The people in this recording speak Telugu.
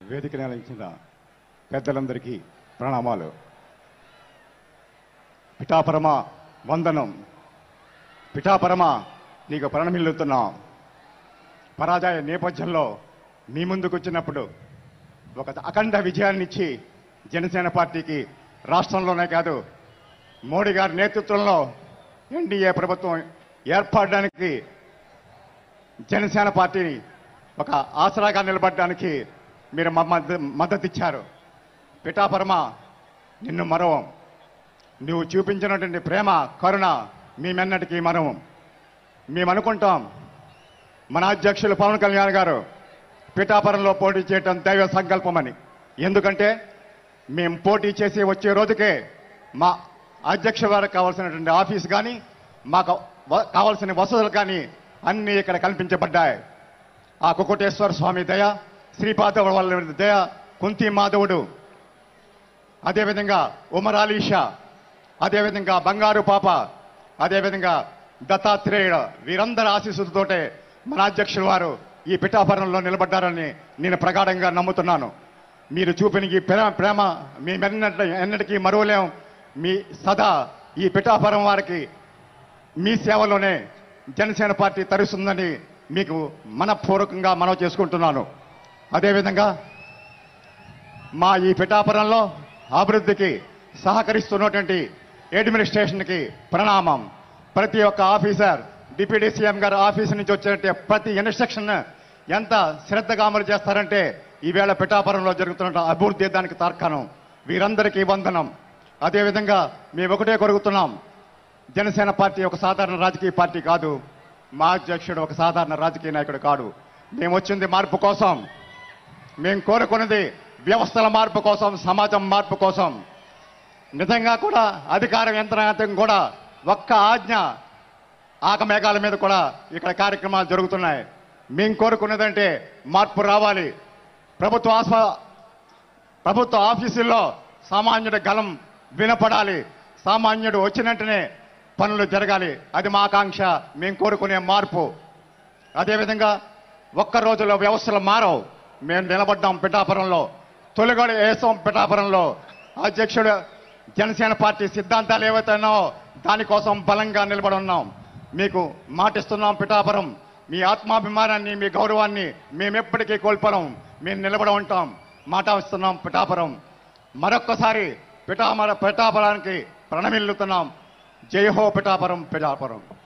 వేదికను అలంచిన పెద్దలందరికీ ప్రణామాలు. పిఠాపరమ వందనం. పిఠాపరమ నీకు ప్రణమిల్లుతున్నాం. పరాజయ నేపథ్యంలో మీ ముందుకు వచ్చినప్పుడు ఒక అఖండ విజయాన్నిచ్చి జనసేన పార్టీకి రాష్ట్రంలోనే కాదు మోడీ గారి నేతృత్వంలో ఎన్డీఏ ప్రభుత్వం ఏర్పడడానికి జనసేన పార్టీని ఒక ఆసరాగా నిలబడడానికి మీరు మద్దతు ఇచ్చారు. పిఠాపరమ నిన్ను మరవం. నువ్వు చూపించినటువంటి ప్రేమ కరుణ మేమెన్నటికీ మరవం. మేము అనుకుంటాం మన అధ్యక్షులు పవన్ కళ్యాణ్ గారు పిఠాపురంలో పోటీ చేయటం దైవ సంకల్పమని. ఎందుకంటే మేము పోటీ చేసి వచ్చే రోజుకే మా అధ్యక్షుల వారికి కావాల్సినటువంటి ఆఫీస్ కానీ మాకు కావాల్సిన వసతులు కానీ అన్నీ ఇక్కడ కల్పించబడ్డాయి. ఆ కుకుటేశ్వర స్వామి దయ, శ్రీపాద వాళ్ళ దయ, కుంతి మాధవుడు, అదేవిధంగా ఉమరాలీషా, అదేవిధంగా బంగారు పాప, అదేవిధంగా దత్తాత్రేయుడు, వీరందరి ఆశీస్సులతోటే మన అధ్యక్షుల వారు ఈ పిఠాపురంలో నిలబడ్డారని నేను ప్రగాఢంగా నమ్ముతున్నాను. మీరు చూపిన ఈ ప్రేమ ఎన్నటికీ మరువలేం. మీ సదా ఈ పిఠాపురం వారికి మీ సేవలోనే జనసేన పార్టీ తరుస్తుందని మీకు మనపూర్వకంగా మనవి చేసుకుంటున్నాను. అదేవిధంగా మా ఈ పిఠాపురంలో అభివృద్ధికి సహకరిస్తున్నటువంటి అడ్మినిస్ట్రేషన్కి ప్రణామం. ప్రతి ఒక్క ఆఫీసర్, డిప్యూటీ సీఎం గారి ఆఫీసు నుంచి వచ్చే ప్రతి ఇన్స్ట్రక్షన్ ఎంత శ్రద్ధగా అమలు చేస్తారంటే ఈవేళ పిఠాపురంలో జరుగుతున్న అభివృద్ధి దానికి తార్కాణం. వీరందరికీ వందనం. అదేవిధంగా మేము ఒకటే కొరుగుతున్నాం, జనసేన పార్టీ ఒక సాధారణ రాజకీయ పార్టీ కాదు. మా అధ్యక్షుడు ఒక సాధారణ రాజకీయ నాయకుడు కాడు. మేము వచ్చింది మార్పు కోసం. మేము కోరుకున్నది వ్యవస్థల మార్పు కోసం, సమాజం మార్పు కోసం. నిజంగా కూడా అధికార యంత్రాంగం కూడా ఒక్క ఆజ్ఞ ఆకమేఘాల మీద కూడా ఇక్కడ కార్యక్రమాలు జరుగుతున్నాయి. మేము కోరుకున్నదంటే మార్పు రావాలి. ప్రభుత్వ ఆఫీసుల్లో సామాన్యుడి గలం వినపడాలి. సామాన్యుడు వచ్చినట్టునే పనులు జరగాలి. అది మా ఆకాంక్ష. మేము కోరుకునే మార్పు. అదేవిధంగా ఒక్క రోజులో వ్యవస్థలు మారవు. మేము నిలబడ్డాం పిఠాపురంలో, తొలిగొడ వేసాం పిఠాపురంలో. అధ్యక్షుడు జనసేన పార్టీ సిద్ధాంతాలు ఏవైతున్నాయో దానికోసం బలంగా నిలబడి ఉన్నాం. మీకు మాటిస్తున్నాం, పిఠాపురం మీ ఆత్మాభిమానాన్ని, మీ గౌరవాన్ని మేమెప్పటికీ కోల్పోం. మేము నిలబడి ఉంటాం. మాట ఇస్తున్నాం పిఠాపురం. మరొక్కసారి పిఠాపురానికి ప్రణమిల్లుతున్నాం. జై హో పిఠాపురం.